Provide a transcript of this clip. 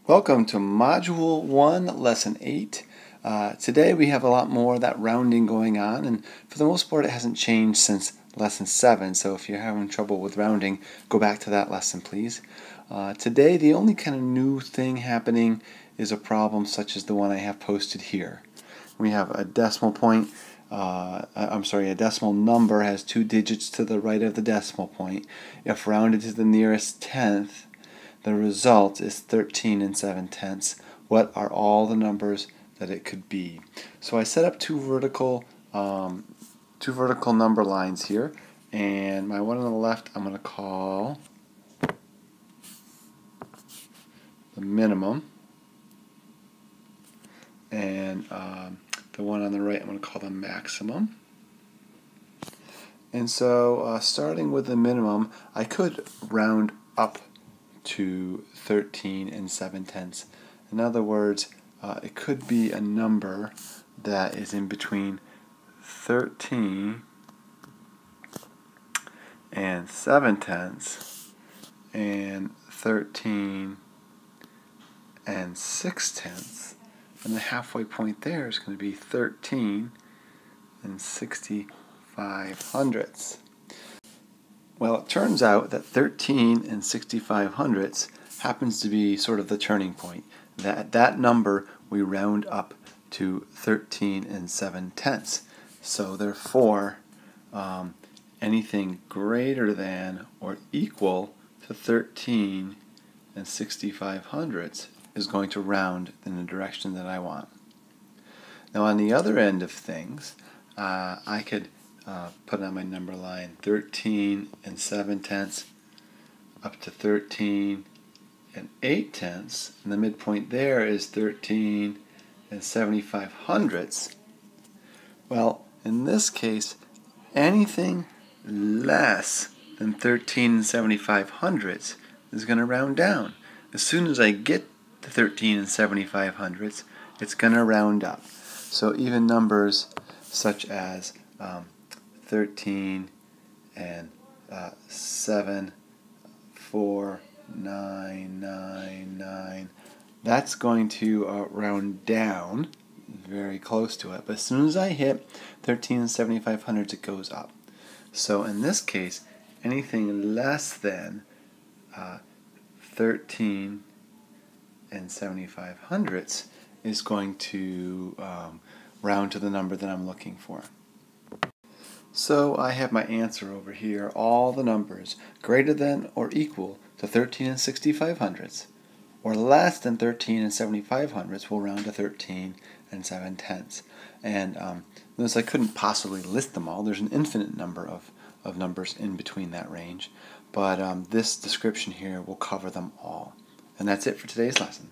Welcome to Module 1, Lesson 8. Today we have a lot more of that rounding going on, and for the most part it hasn't changed since Lesson 7, so if you're having trouble with rounding, go back to that lesson, please. Today the only kind of new thing happening is a problem such as the one I have posted here. We have a decimal point, a decimal number has two digits to the right of the decimal point. If rounded to the nearest tenth, the result is 13 7/10. What are all the numbers that it could be? So I set up two vertical number lines here, and my one on the left I'm going to call the minimum, and the one on the right I'm going to call the maximum. And so starting with the minimum, I could round up to 13 7/10. In other words, it could be a number that is in between 13 7/10 and 13 6/10, and the halfway point there is going to be 13 65/100. Well, it turns out that 13 65/100 happens to be sort of the turning point. That number we round up to 13 7/10. So therefore, anything greater than or equal to 13 65/100 is going to round in the direction that I want. Now on the other end of things, I could put on my number line 13 7/10 up to 13 8/10, and the midpoint there is 13 75/100. Well, in this case, anything less than 13 75/100 is going to round down. As soon as I get to 13 75/100, it's going to round up. So even numbers such as 13 7 4 9 9 9, that's going to round down very close to it. But as soon as I hit 13 75/100, it goes up. So in this case, anything less than 13 75/100 is going to round to the number that I'm looking for. So I have my answer over here. All the numbers greater than or equal to 13 65/100 or less than 13 75/100 will round to 13 7/10. And notice I couldn't possibly list them all. There's an infinite number of numbers in between that range. But this description here will cover them all. And that's it for today's lesson.